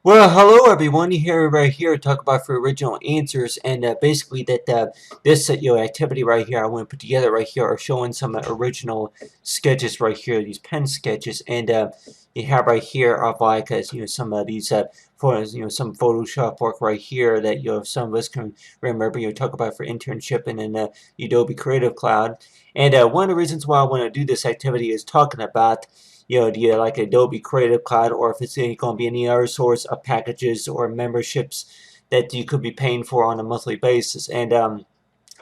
Well, hello everyone. You hear right here talk about for original answers, and basically that this activity right here I want to put together right here are showing some original sketches right here, these pen sketches, and you have right here of like some of these photos, some Photoshop work right here that some of us can remember. Talk about for internship and in Adobe Creative Cloud, and one of the reasons why I want to do this activity is talking about do like Adobe Creative Cloud, or if it's going to be any other source of packages or memberships that you could be paying for on a monthly basis. And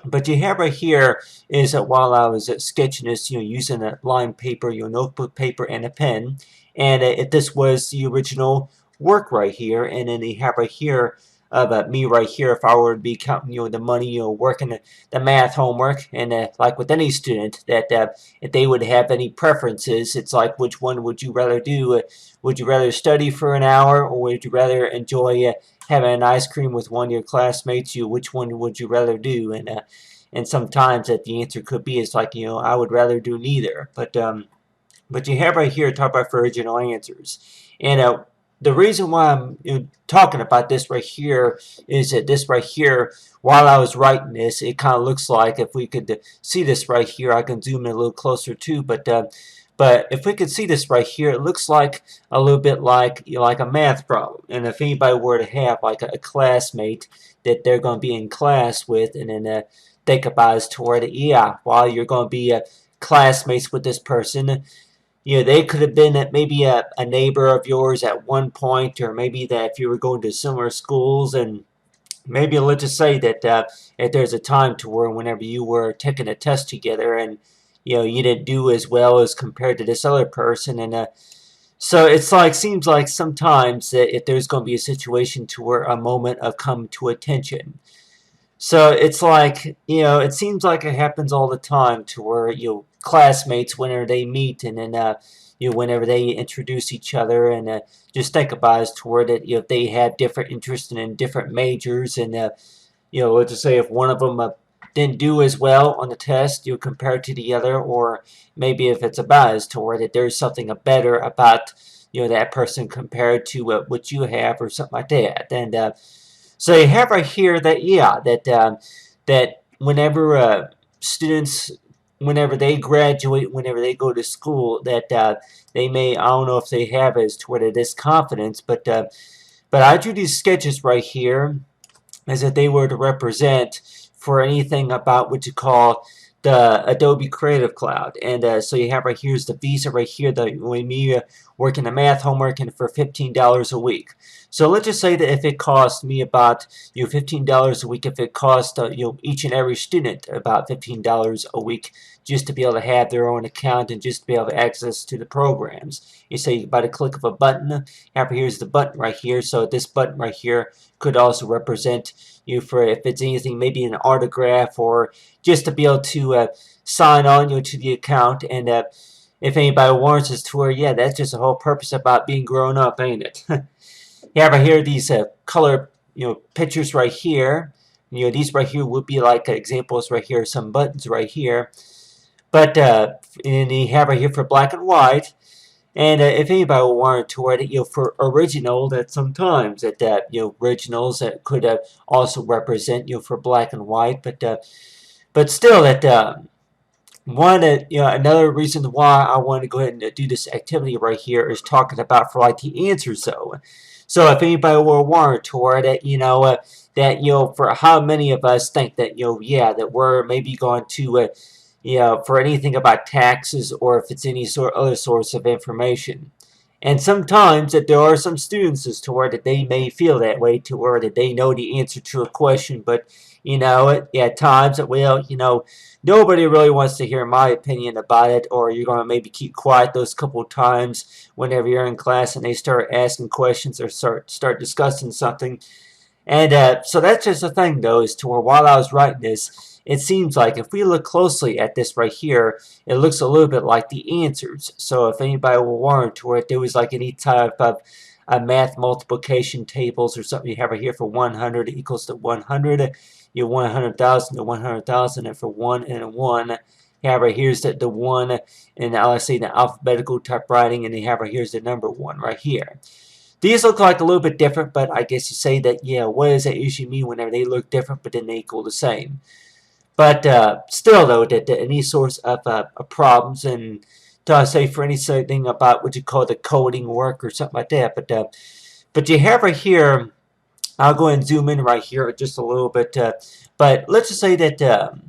but you have right here is that while I was sketching this, using a lined paper, notebook paper, and a pen, and if this was the original work right here, and then you have right here of me right here, if I were to be counting, the money, working the math homework, and like with any student, that if they would have any preferences, it's like which one would you rather do? Would you rather study for an hour, or would you rather enjoy having an ice cream with one of your classmates? Which one would you rather do? And sometimes that the answer could be is like I would rather do neither. But you have right here talk about for original answers, and the reason why I'm talking about this right here is that this right here, while I was writing this, it kind of looks like if we could see this right here, I can zoom in a little closer too, but if we could see this right here, it looks like a little bit like like a math problem. And if anybody were to have like a classmate that they're going to be in class with, and then think about it toward it, yeah, while you're going to be classmates with this person, they could have been maybe a neighbor of yours at one point, or maybe that if you were going to similar schools, and maybe let's just say that if there's a time to where whenever you were taking a test together, and you didn't do as well as compared to this other person, and so it's like seems like sometimes that if there's going to be a situation to where a moment of come to attention, so it's like, it seems like it happens all the time to where, classmates, whenever they meet, and then, whenever they introduce each other, and just think about it to where that, if they have different interests and in different majors, and, let's just say if one of them didn't do as well on the test, compared to the other, or maybe if it's about as to where that there's something better about, that person compared to what you have, or something like that. And, so you have right here that that whenever students, whenever they graduate, whenever they go to school, that they may, I don't know if they have as to whether this confidence, but I drew these sketches right here as if they were to represent for anything about what you call the Adobe Creative Cloud. And so you have right here's the visa right here, the when me working the math homework, and for $15 a week. So let's just say that if it cost me about $15 a week, if it cost each and every student about $15 a week just to be able to have their own account and just to be able to access to the programs. You say by the click of a button, here's the button right here. So this button right here could also represent you for if it's anything, maybe an autograph, or just to be able to sign on to the account. And if anybody wants us to where, yeah, that's just the whole purpose about being grown up, ain't it? You have right here these color pictures right here. These right here would be like examples right here, some buttons right here. But and you have right here for black and white. And if anybody wanted to write it, for original, that sometimes that originals that could also represent for black and white, but still that one another reason why I want to go ahead and do this activity right here is talking about for like the answers though. So if anybody were wanted to write it, that for how many of us think that yeah, that we're maybe going to for anything about taxes, or if it's any other source of information. And sometimes that there are some students as to where that they may feel that way, to where that they know the answer to a question, but at times that, well, nobody really wants to hear my opinion about it, or you're going to maybe keep quiet those couple of times whenever you're in class and they start asking questions, or start discussing something. And so that's just the thing, though, is to where while I was writing this, it seems like if we look closely at this right here, it looks a little bit like the answers. So if anybody will warrant to where if there was like any type of math multiplication tables or something you have right here for 100 equals to 100, 100,000 to 100,000, and for 1 and a 1, you have right here's the 1, and I'll say the alphabetical type writing, and you have right here's the number 1 right here. These look like a little bit different, but I guess you say that, yeah, what does that usually mean whenever they look different but then they equal the same? But still, though, that any source of problems, and to say for anything about what you call the coding work or something like that. But you have right here, I'll go and zoom in right here just a little bit. But let's just say that,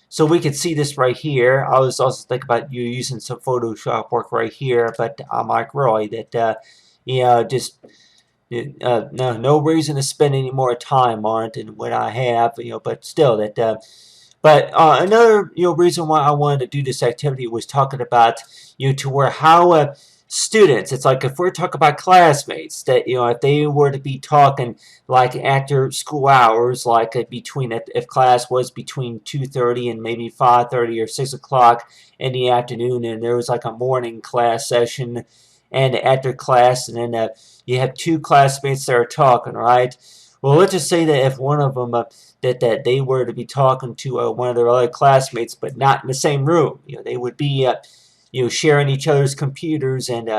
so we can see this right here. I was also thinking about you using some Photoshop work right here, but I'm like Roy, that, just no reason to spend any more time on it than what I have, but still that. But another reason why I wanted to do this activity was talking about to where how students, it's like if we're talking about classmates, that if they were to be talking like after school hours, like between if class was between 2:30 and maybe 5:30 or 6 o'clock in the afternoon, and there was like a morning class session and after class, and then you have two classmates that are talking, right? Well, let's just say that if one of them that they were to be talking to one of their other classmates, but not in the same room, they would be sharing each other's computers, and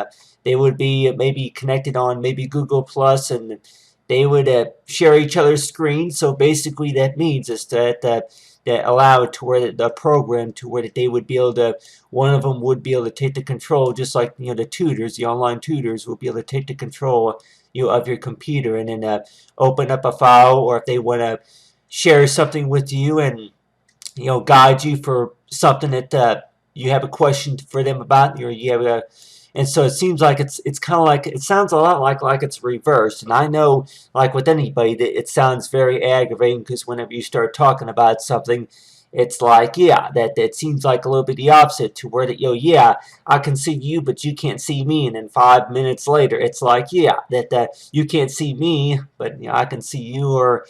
they would be maybe connected on maybe Google Plus, and they would share each other's screens. So basically, that means is that allow it to where the program to where they would be able to, one of them would be able to take the control, just like the tutors, the online tutors will be able to take the control of your computer, and then open up a file, or if they want to share something with you and guide you for something that you have a question for them about, or you have a, and so it seems like it's kind of like, it sounds a lot like it's reversed. And I know, like with anybody, that it sounds very aggravating, because whenever you start talking about something, it's like, yeah, that seems like a little bit the opposite, to where that, yeah, I can see you, but you can't see me. And then 5 minutes later, it's like, yeah, that you can't see me, but I can see you. Or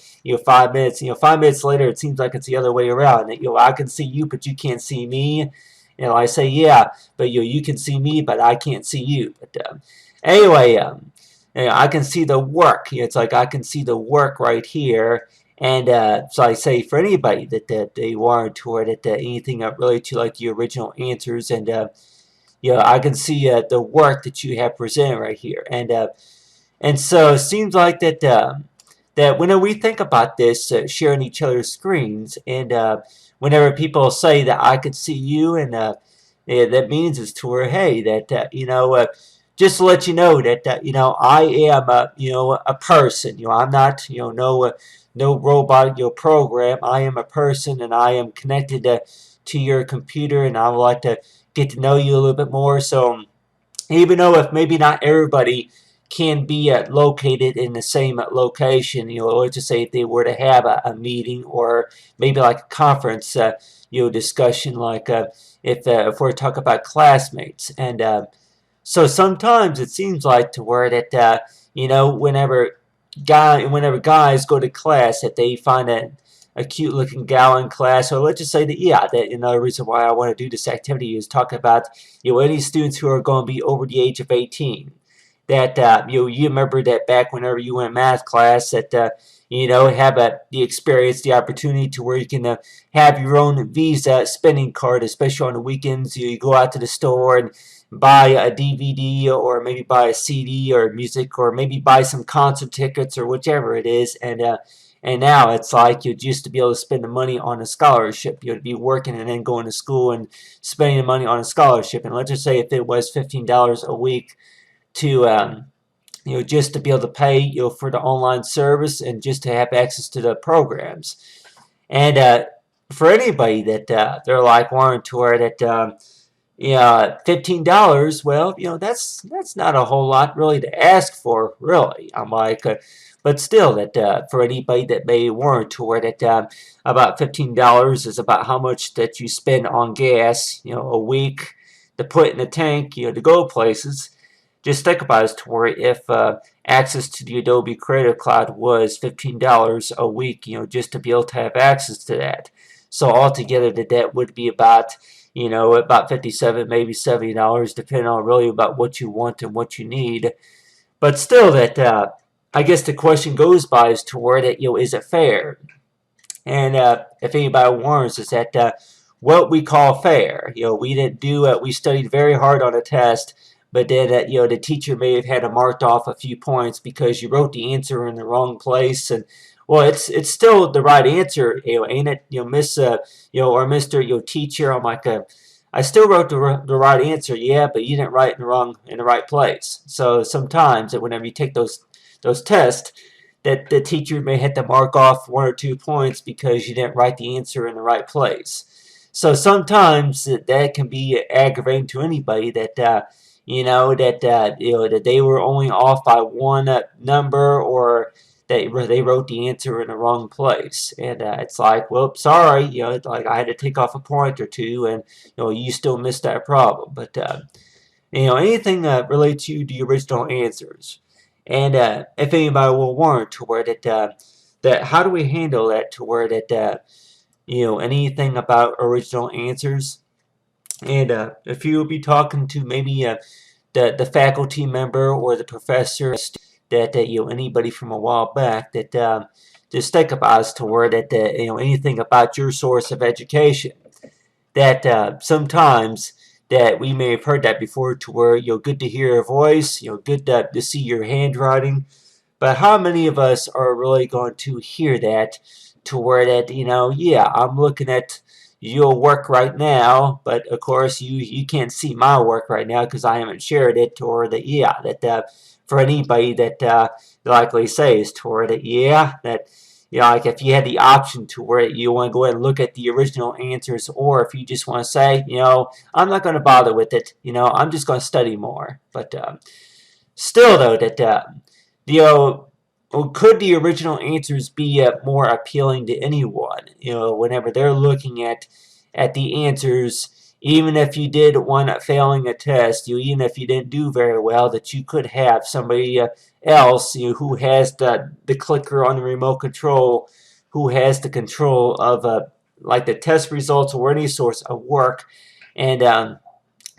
5 minutes, 5 minutes later, it seems like it's the other way around. That I can see you, but you can't see me. I say, yeah, but you can see me, but I can't see you. But anyway, I can see the work. It's like I can see the work right here. And so I say for anybody that they wanted to, or that anything related to like the original answers, and I can see the work that you have presented right here. And so it seems like that when we think about this, sharing each other's screens, and whenever people say that I could see you, and yeah, that means is to where, hey, that just to let you know that I am a person. I'm not no robot program. I am a person, and I am connected to your computer, and I would like to get to know you a little bit more. So even though if maybe not everybody can be located in the same location, let's just say if they were to have a meeting, or maybe like a conference, discussion, like if we're talking about classmates. And so sometimes it seems like to where that whenever guys go to class, that they find a cute looking gal in class. Or let's just say that, yeah, that another reason why I want to do this activity is talk about any students who are going to be over the age of 18. That you remember that back whenever you went math class, that have the experience, the opportunity to where you can have your own Visa spending card, especially on the weekends. You go out to the store and buy a DVD, or maybe buy a CD or music, or maybe buy some concert tickets, or whichever it is. And now it's like you used to be able to spend the money on a scholarship. You'd be working and then going to school and spending the money on a scholarship. And let's just say if it was $15 a week to just to be able to pay for the online service, and just to have access to the programs. And for anybody that they're like wanting to wear that $15, well, that's not a whole lot really to ask for, really. I'm like, but still, that for anybody that may warrant to where that about $15 is about how much that you spend on gas, a week, to put in the tank, to go places. Just think about it, to where if access to the Adobe Creative Cloud was $15 a week, just to be able to have access to that. So altogether, that would be about about $57, maybe $70, depending on really about what you want and what you need. But still, that I guess the question goes by is to where that is it fair? And if anybody warns, is that what we call fair. We didn't do we studied very hard on a test, but then the teacher may have had to marked off a few points because you wrote the answer in the wrong place. And well, it's still the right answer, ain't it? Miss or Mister teacher. I'm like, I still wrote the right answer, yeah, but you didn't write it in the right place. So sometimes whenever you take those tests, that the teacher may have to mark off 1 or 2 points because you didn't write the answer in the right place. So sometimes that can be aggravating to anybody that that they were only off by one number, or they wrote the answer in the wrong place. And it's like, well, sorry, like I had to take off a point or two, and you still missed that problem. But anything related to the original answers. And if anybody will warrant to where that how do we handle that to where that anything about original answers. And if you will be talking to maybe the faculty member or the professor, that anybody from a while back, that just think about as to where that anything about your source of education, that sometimes that we may have heard that before, to where good to hear a voice, good to see your handwriting, but how many of us are really going to hear that to where that yeah, I'm looking at your work right now, but of course you can't see my work right now because I haven't shared it, or that yeah, that for anybody that likely says to where that yeah, that like if you had the option to where you want to go ahead and look at the original answers, or if you just want to say I'm not going to bother with it, I'm just going to study more. But still though, that could the original answers be more appealing to anyone? Whenever they're looking at the answers, even if you did wind up failing a test, even if you didn't do very well, that you could have somebody else who has the clicker on the remote control, who has the control of like the test results or any source of work, and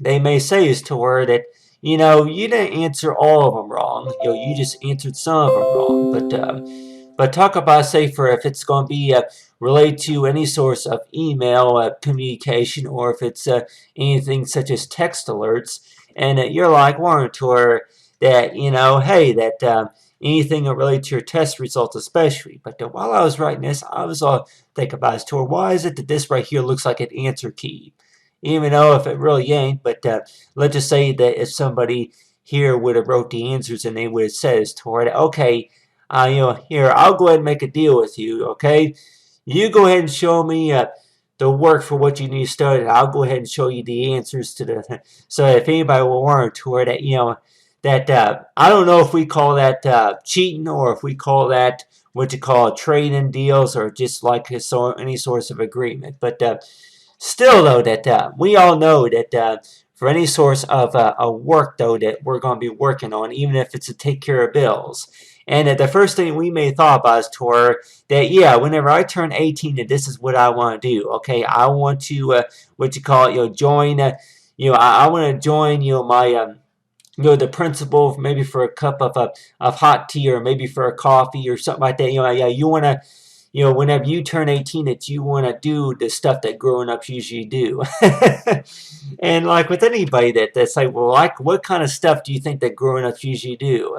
they may say as to where that you didn't answer all of them wrong. You just answered some of them wrong. But talk about, say, for if it's going to be related to any source of email communication, or if it's anything such as text alerts, and you're like Warren to where that hey, that anything related to your test results especially. But while I was writing this, I was thinking about it to where, why is it that this right here looks like an answer key? Even though if it really ain't, but let's just say that if somebody here would have wrote the answers and they would have said as to where, okay, here, I'll go ahead and make a deal with you, okay? You go ahead and show me the work for what you need to study. I'll go ahead and show you the answers to the. So if anybody will warrant to where that that I don't know if we call that cheating, or if we call that what you call trading deals, or just like any source of agreement. But still though, that we all know that for any source of a work though that we're going to be working on, even if it's to take care of bills. And the first thing we may thought about is that yeah, whenever I turn 18, that this is what I want to do. Okay, I want to what you call it, join. I want to join my the principal, maybe for a cup of hot tea, or maybe for a coffee or something like that. Yeah, you want to. Whenever you turn 18, that you want to do the stuff that grown-ups usually do. And like with anybody that's like, well, like what kind of stuff do you think that grown-ups usually do?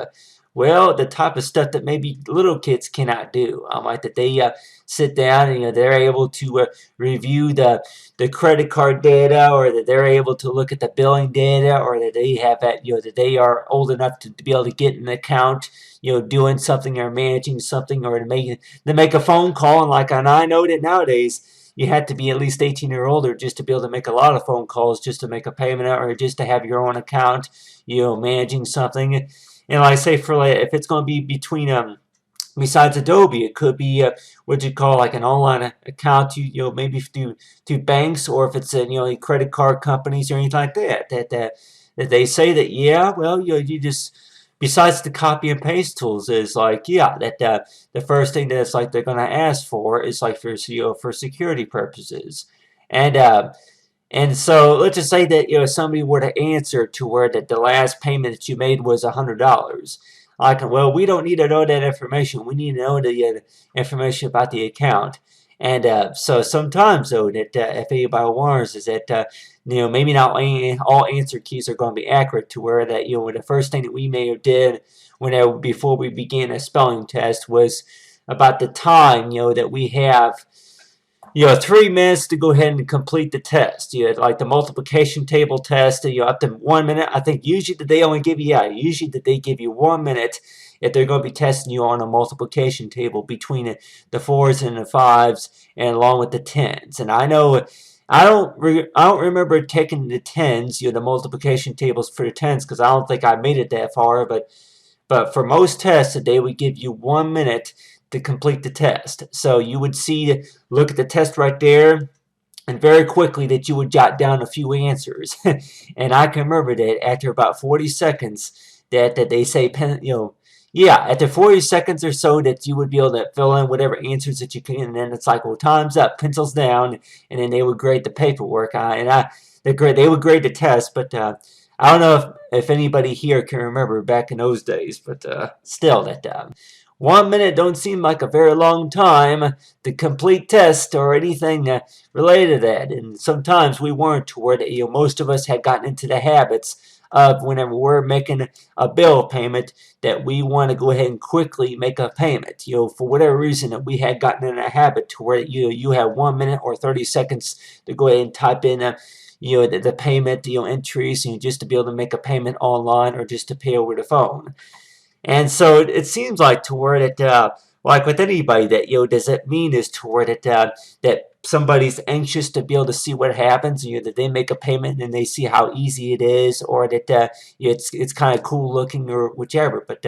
Well, the type of stuff that maybe little kids cannot do. Like that they sit down and they're able to review the credit card data, or that they're able to look at the billing data, or that they have that they are old enough to be able to get an account, doing something or managing something, or to make a phone call. And like, and I know that nowadays you have to be at least 18 or older just to be able to make a lot of phone calls, just to make a payment, or just to have your own account, managing something. And like I say, for like, if it's going to be between besides Adobe, it could be what you call like an online account, maybe through banks, or if it's credit card companies or anything like that. That they say that yeah, well, you just, besides the copy and paste tools, is like yeah, that the first thing that's like they're going to ask for is like for for security purposes. And so let's just say that somebody were to answer to where that the last payment that you made was $100. Like, well, we don't need to know that information. We need to know the information about the account. And so sometimes, though, that if anybody wonders, is that maybe not all answer keys are going to be accurate, to where that the first thing that we may have did whenever before we began a spelling test was about the time that we have 3 minutes to go ahead and complete the test. Like the multiplication table test, up to 1 minute. I think usually that they only give you, usually that they give you 1 minute if they're going to be testing you on a multiplication table between the 4s and the 5s and along with the 10s. And I know I don't remember taking the 10s, the multiplication tables for the 10s, because I don't think I made it that far, but for most tests, they would give you 1 minute to complete the test. So you would look at the test right there, and very quickly that you would jot down a few answers. And I can remember that after about 40 seconds that they say, after 40 seconds or so that you would be able to fill in whatever answers that you can, and then it's like, well, time's up, pencils down, and then they would grade the paperwork. They would grade the test, but I don't know if anybody here can remember back in those days, but still, that 1 minute don't seem like a very long time to complete test or anything related to that. And sometimes we weren't, toward most of us had gotten into the habits of whenever we're making a bill payment that we want to go ahead and quickly make a payment. For whatever reason that we had gotten in a habit to where you have 1 minute or 30 seconds to go ahead and type in the payment entries, just to be able to make a payment online or just to pay over the phone. And so it seems like toward it, like with anybody, that does it mean is toward it that somebody's anxious to be able to see what happens, that they make a payment and they see how easy it is, or that it's kind of cool looking or whichever. But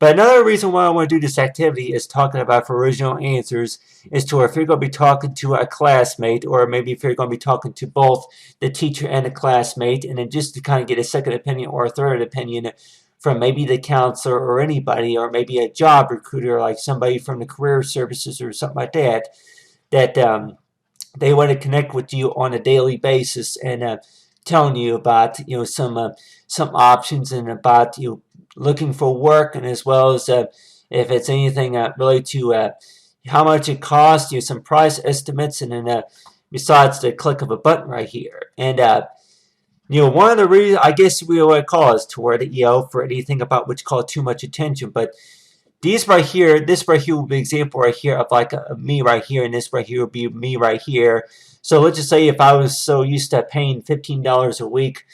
another reason why I want to do this activity is talking about for original answers is to if you're going to be talking to a classmate, or maybe if you're going to be talking to both the teacher and the classmate, and then just to kind of get a second opinion or a third opinion from maybe the counselor or anybody, or maybe a job recruiter, like somebody from the career services or something like that, that they want to connect with you on a daily basis and telling you about some options and about looking for work, and as well as if it's anything related to how much it costs, some price estimates, and then besides the click of a button right here. And one of the reasons, I guess we would call is toward for anything about which call too much attention, but these right here, this right here will be an example right here of like me right here, and this right here will be me right here. So let's just say if I was so used to paying $15 a week,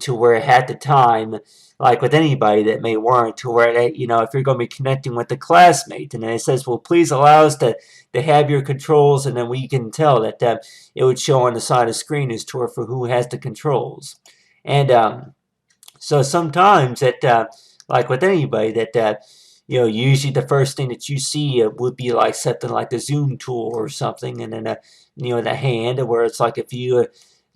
to where at the time, like with anybody that may warrant, to where if you're going to be connecting with a classmate, and then it says, well, please allow us to have your controls, and then we can tell that it would show on the side of the screen as to for who has the controls. And so sometimes that like with anybody that usually the first thing that you see would be like something like the zoom tool or something, and then the hand, where it's like if you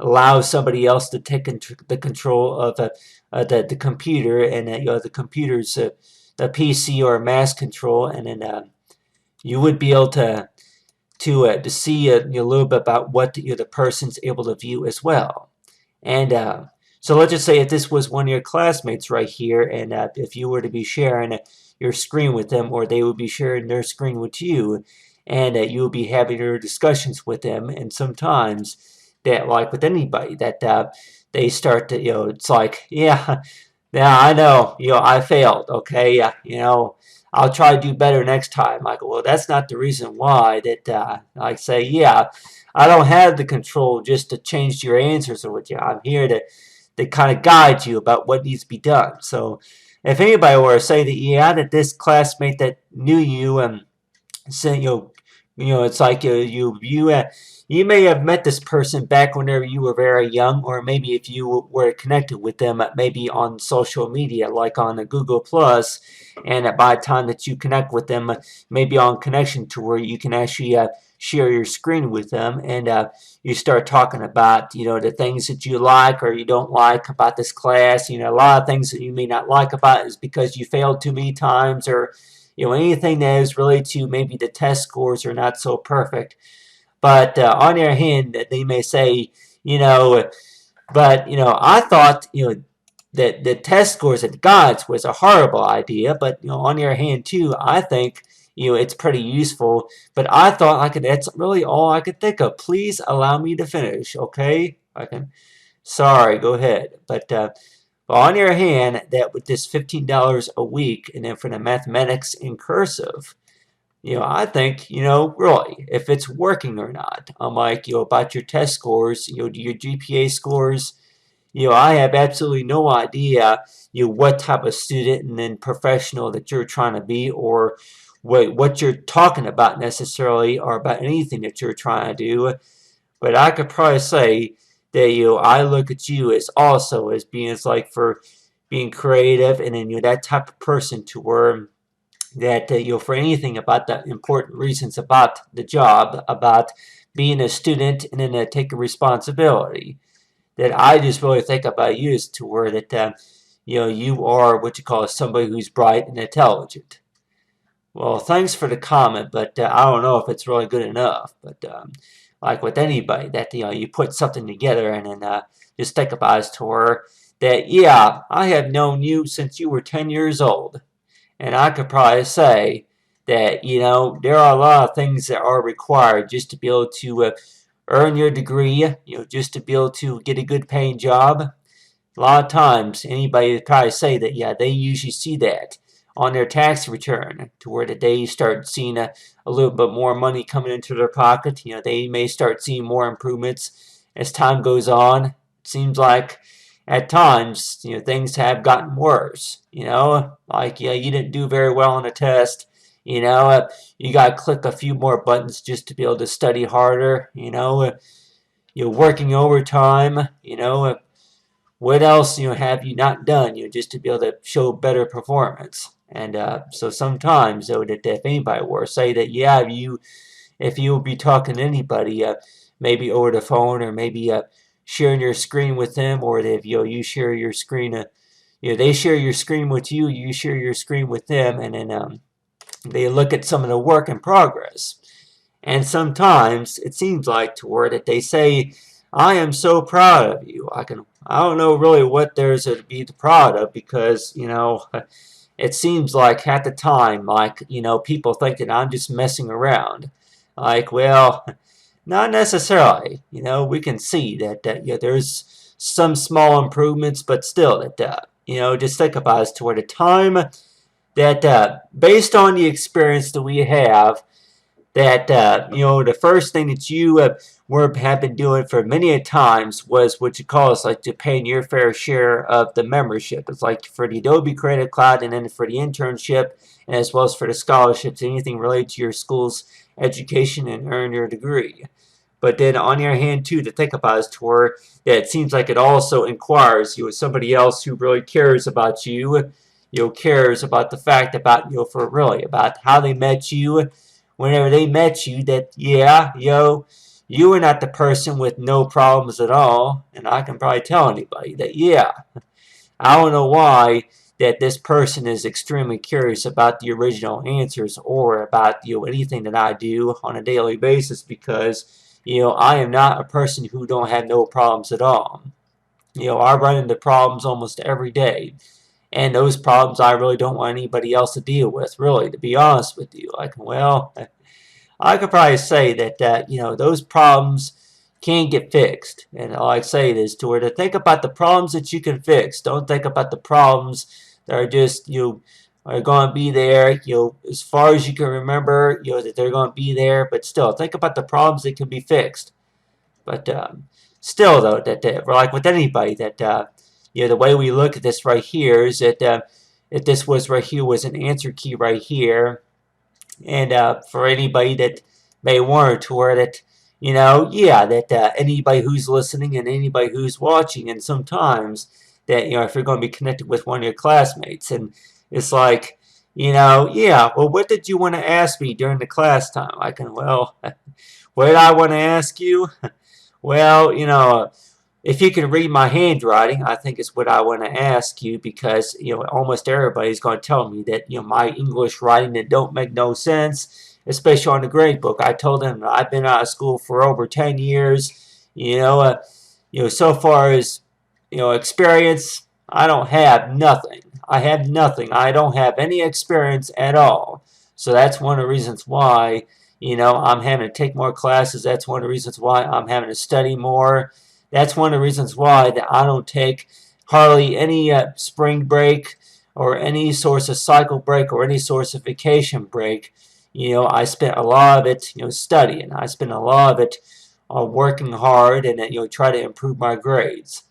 allow somebody else to take the control of the computer, and the computer's the PC or a mouse control, and then you would be able to see a little bit about what the person's able to view as well. And so let's just say if this was one of your classmates right here, and if you were to be sharing your screen with them, or they would be sharing their screen with you, and you would be having your discussions with them, and sometimes that, like with anybody, that they start to, it's like, yeah, I know, I failed, okay, I'll try to do better next time. I go, well, that's not the reason why that, I say, yeah, I don't have the control just to change your answers or what. I'm here to kind of guide you about what needs to be done. So if anybody were to say that, that this classmate that knew you and said, it's like you may have met this person back whenever you were very young, or maybe if you were connected with them, maybe on social media, like on a Google Plus, and by the time that you connect with them, maybe on connection to where you can actually share your screen with them, and you start talking about the things that you like or you don't like about this class. A lot of things that you may not like about it is because you failed too many times, or anything that is related to maybe the test scores are not so perfect. But on the other hand, they may say, but I thought that the test scores at the guides was a horrible idea. But on the other hand too, I think it's pretty useful. But I thought that's really all I could think of. Please allow me to finish, okay? Sorry, go ahead. But on your hand, that with this $15 a week, and then for the mathematics in cursive, I think, really, if it's working or not. Unlike, about your test scores, your GPA scores, I have absolutely no idea, what type of student and then professional that you're trying to be, or what you're talking about necessarily, or about anything that you're trying to do. But I could probably say that, I look at you as also as being like for being creative, and then that type of person to where that for anything about the important reasons about the job, about being a student, and then taking responsibility. That I just really think about you as to where that you are what you call somebody who's bright and intelligent. Well, thanks for the comment, but I don't know if it's really good enough. But like with anybody, that you put something together, and then just think about as to where that I have known you since you were 10 years old. And I could probably say that, there are a lot of things that are required just to be able to earn your degree, just to be able to get a good paying job. A lot of times, anybody would probably say that, they usually see that on their tax return, to where they start seeing a little bit more money coming into their pocket. They may start seeing more improvements as time goes on. It seems like at times, things have gotten worse. Like, you didn't do very well on a test. You got to click a few more buttons just to be able to study harder. You're working overtime. What else, have you not done, just to be able to show better performance. And so sometimes, though, that if anybody were to say that, if you would be talking to anybody, maybe over the phone, or maybe sharing your screen with them, or if you share your screen, they share your screen with you, you share your screen with them, and then they look at some of the work in progress. And sometimes it seems like to where that they say, "I am so proud of you." I don't know really what there's to be proud of, because it seems like at the time, like people think that I'm just messing around. Like, well, not necessarily. We can see that there's some small improvements, but still that just think about it, to where the time that based on the experience that we have, that the first thing that you have been doing for many a times was what you call is like to paying your fair share of the membership. It's like for the Adobe Creative Cloud, and then for the internship, and as well as for the scholarships, anything related to your school's education and earn your degree. But then on your hand too, to think about is to where that it seems like it also inquires somebody else who really cares about you, cares about the fact about for really about how they met you. Whenever they met you, that you were not the person with no problems at all. And I can probably tell anybody that I don't know why that this person is extremely curious about the original answers, or about anything that I do on a daily basis, because I am not a person who don't have no problems at all. I run into problems almost every day. And those problems I really don't want anybody else to deal with, really, to be honest with you. Like, well, I could probably say that, those problems can get fixed. And all I say is to where to think about the problems that you can fix. Don't think about the problems that are just, are going to be there, as far as you can remember, that they're going to be there. But still, think about the problems that can be fixed. But still, though, that like with anybody, that the way we look at this right here is that if this was right here was an answer key right here, and for anybody that may wonder to where that that anybody who's listening and anybody who's watching, and sometimes that if you're going to be connected with one of your classmates, and it's like well, what did you want to ask me during the class time? I can, well, what did I want to ask you? Well, if you can read my handwriting, I think is what I want to ask you, because almost everybody's going to tell me that my English writing that don't make no sense, especially on the grade book. I told them that I've been out of school for over 10 years. So far as experience, I don't have nothing. I have nothing. I don't have any experience at all. So that's one of the reasons why, I'm having to take more classes. That's one of the reasons why I'm having to study more. That's one of the reasons why that I don't take hardly any spring break or any source of cycle break or any source of vacation break. I spent a lot of it, studying. I spent a lot of it working hard and, try to improve my grades.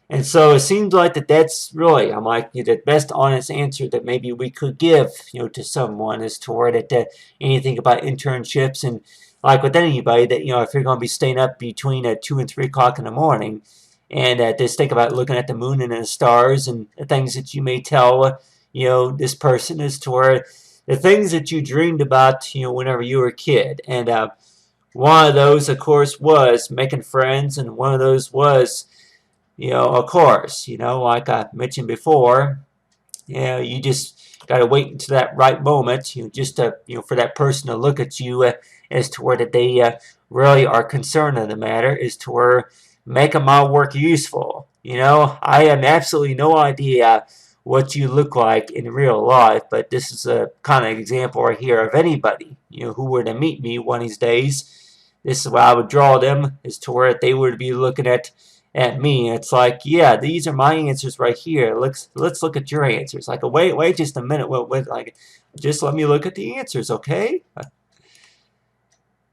And so it seems like that's really, I'm like, the best honest answer that maybe we could give, to someone is toward it, anything about internships. And like with anybody, that, if you're going to be staying up between 2 and 3 o'clock in the morning, and just think about looking at the moon and the stars and the things that you may tell, this person is toward the things that you dreamed about, whenever you were a kid. And one of those, of course, was making friends, and one of those was, of course, like I mentioned before, you just got to wait until that right moment, just to, for that person to look at you as to where that they really are concerned of the matter, is to where making my work useful. I have absolutely no idea what you look like in real life, but this is a kind of example right here of anybody, who were to meet me one of these days. This is what I would draw them, is to where they would be looking at me. It's like, yeah, these are my answers right here. Let's look at your answers. Like, wait just a minute. Wait, like, just let me look at the answers, okay?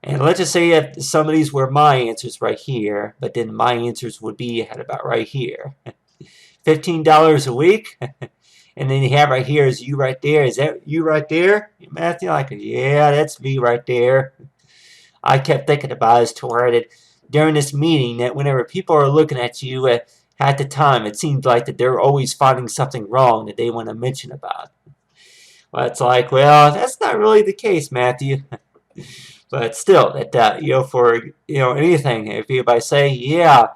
And let's just say if some of these were my answers right here, but then my answers would be at about right here. $15 a week. And then you have right here is you right there. Is that you right there, Matthew? Like, yeah, that's me right there. I kept thinking about it as to where it during this meeting, that whenever people are looking at you at the time, it seems like that they're always finding something wrong that they want to mention about. Well, it's like, well, that's not really the case, Matthew. But still, that for anything, if anybody say, yeah,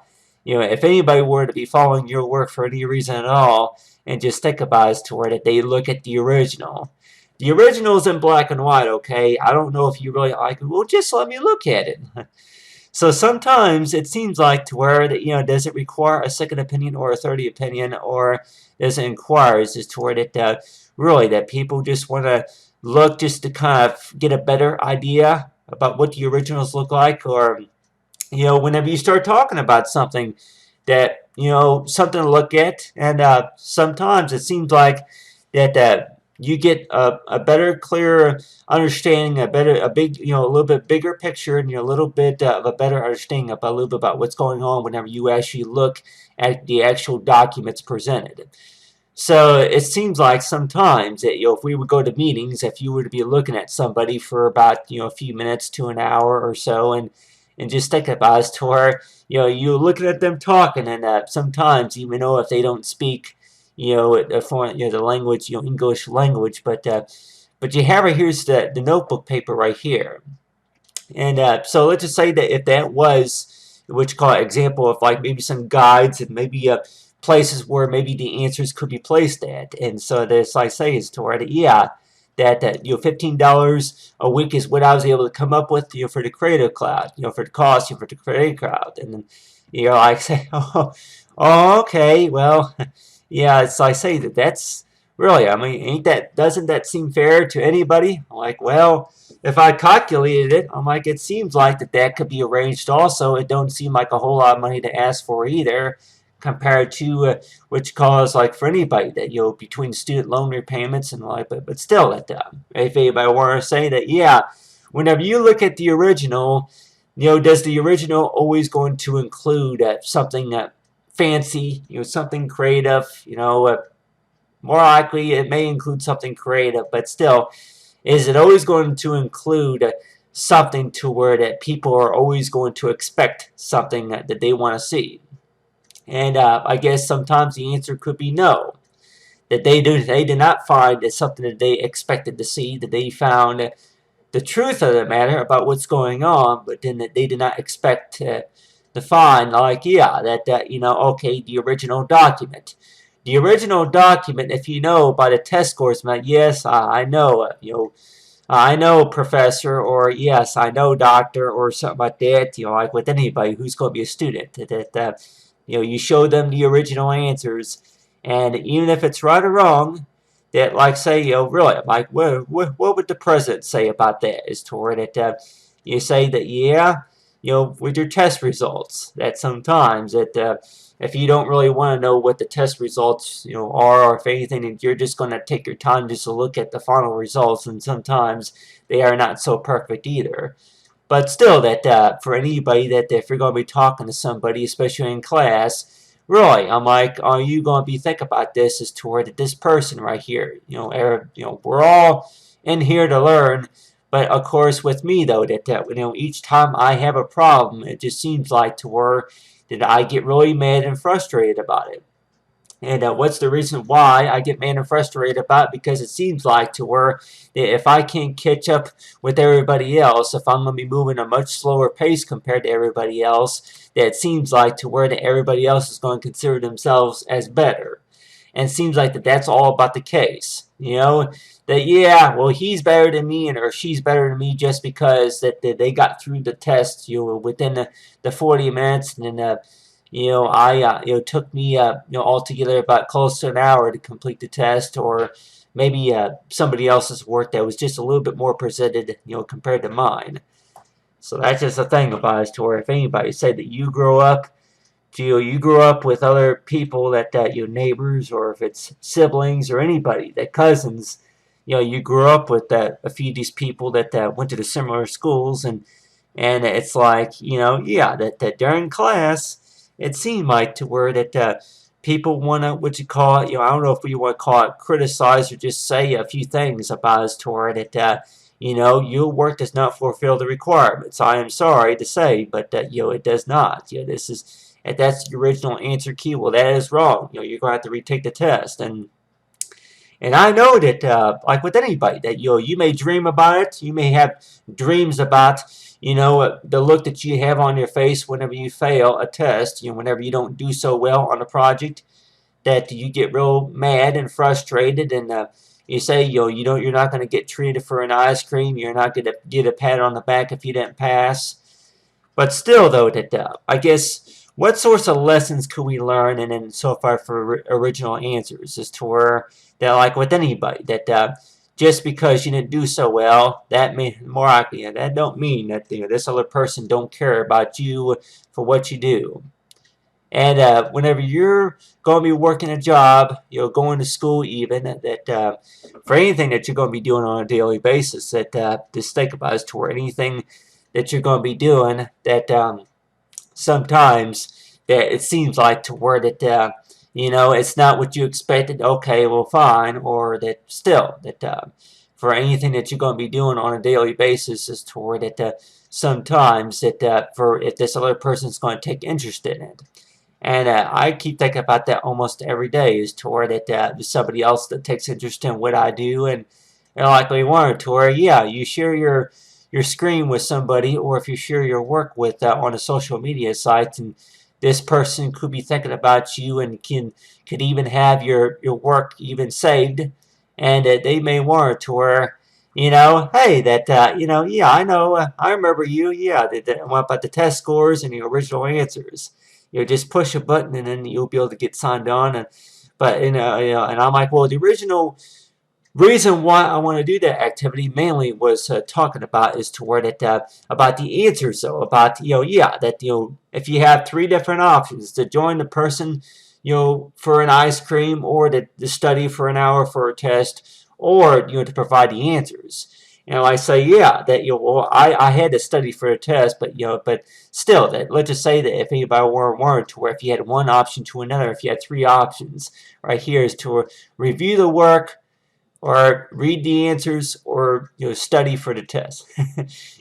if anybody were to be following your work for any reason at all, and just think about it as to where that they look at the original. The original is in black and white, okay? I don't know if you really like it. Well, just let me look at it. So sometimes it seems like to where that does it require a second opinion or a third opinion, or does it inquire as to where that really that people just want to look just to kind of get a better idea about what the originals look like, or whenever you start talking about something that something to look at, and sometimes it seems like that you get a better, clearer understanding, a little bit bigger picture, and a little bit of a better understanding about a little bit about what's going on whenever you actually look at the actual documents presented. So it seems like sometimes that if we would go to meetings, if you were to be looking at somebody for about a few minutes to an hour or so, and just think about it as to where you're looking at them talking, and sometimes even though if they don't speak the language, English language, but you have right here's the notebook paper right here, and so let's just say that if that was what you call an example of like maybe some guides and maybe places where maybe the answers could be placed at, and so this I say is to where yeah, that $15 a week is what I was able to come up with for the Creative Cloud, for the cost, for the Creative Cloud, and then I say, oh, okay, well. Yeah, it's I say that's really, I mean, doesn't that seem fair to anybody? I'm like, well, if I calculated it, I'm like, it seems like that could be arranged also. It don't seem like a whole lot of money to ask for either, compared to which cause like for anybody that between student loan repayments and like, but still, if anybody want to say that, yeah, whenever you look at the original, does the original always going to include something fancy, something creative, more likely it may include something creative, but still, is it always going to include something to where that people are always going to expect something that they want to see? And I guess sometimes the answer could be no, that they did not find something that they expected to see, that they found the truth of the matter about what's going on, but then that they did not expect to find, like, yeah, that okay, the original document. The original document, if you know by the test scores, yes, I know, I know, professor, or yes, I know, doctor, or something like that, like with anybody who's going to be a student, that you show them the original answers, and even if it's right or wrong, that, like, say, really, like, what would the president say about that? Is to where that you say that, yeah, with your test results, that sometimes that if you don't really want to know what the test results, are, or if anything, and you're just going to take your time just to look at the final results, and sometimes they are not so perfect either. But still, that for anybody that if you're going to be talking to somebody, especially in class, really, I'm like, are you going to be thinking about this as to where that this person right here, we're all in here to learn. But of course, with me though, that each time I have a problem, it just seems like to where that I get really mad and frustrated about it. And what's the reason why I get mad and frustrated about it? Because it seems like to where if I can't catch up with everybody else, if I'm going to be moving a much slower pace compared to everybody else, that it seems like to where that everybody else is going to consider themselves as better. And it seems like that's all about the case. That, yeah, well, he's better than me, or she's better than me just because that they got through the test, within the 40 minutes, and then took me altogether about close to an hour to complete the test, or maybe somebody else's work that was just a little bit more presented, compared to mine. So that's just the thing about it, to where if anybody said that you grow up, you grew up with other people that your neighbors, or if it's siblings or anybody, that cousins, you grew up with a few of these people that went to the similar schools, and it's like, yeah, that during class, it seemed like to where that people want to, what you call it, I don't know if we want to call it criticize, or just say a few things about us, to where that, your work does not fulfill the requirements. I am sorry to say, but it does not. This is, if that's the original answer key, well, that is wrong. You're going to have to retake the test. And I know that, like with anybody, that you may dream about it. You may have dreams about, the look that you have on your face whenever you fail a test. Whenever you don't do so well on a project, that you get real mad and frustrated, and you say, you're not going to get treated for an ice cream. You're not going to get a pat on the back if you didn't pass. But still, though, that I guess, what sorts of lessons could we learn, and then so far for original answers, as to where that, like with anybody, that just because you didn't do so well, that may more likely, that don't mean that this other person don't care about you for what you do. And whenever you're going to be working a job, going to school, even that for anything that you're going to be doing on a daily basis, that just think about is to where anything that you're going to be doing, that sometimes that it seems like to where that it's not what you expected. Okay, well, fine, or that still that for anything that you're going to be doing on a daily basis, is to where that sometimes that for if this other person's going to take interest in it. And I keep thinking about that almost every day, is to where that there's somebody else that takes interest in what I do, and likely one, to where, yeah, you share your screen with somebody, or if you share your work with on a social media site, and this person could be thinking about you, and could even have your work even saved, and they may want to where, hey, that yeah, I know, I remember you, yeah, what about the test scores and the original answers? Just push a button, and then you'll be able to get signed on. But and I'm like, well, the original reason why I want to do that activity mainly was talking about, is to where that about the answers, though, about yeah, that if you have three different options: to join the person for an ice cream, or to study for an hour for a test, or to provide the answers. I say, yeah, that well, I had to study for a test, but still, that let's just say that if anybody were to where if you had one option to another, if you had three options, right here is to review the work, or read the answers, or study for the test.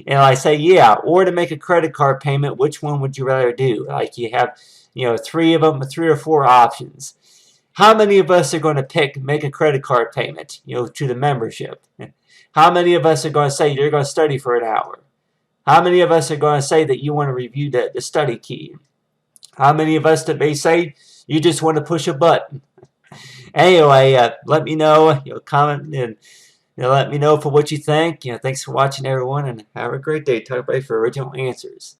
And I say, yeah, or to make a credit card payment, which one would you rather do? Like, you have three of them, three or four options. How many of us are going to make a credit card payment to the membership? How many of us are going to say you're going to study for an hour? How many of us are going to say that you want to review the study key? How many of us that may say you just want to push a button? Anyway, let me know, comment, and let me know for what you think. Thanks for watching, everyone, and have a great day. Talk about for original answers.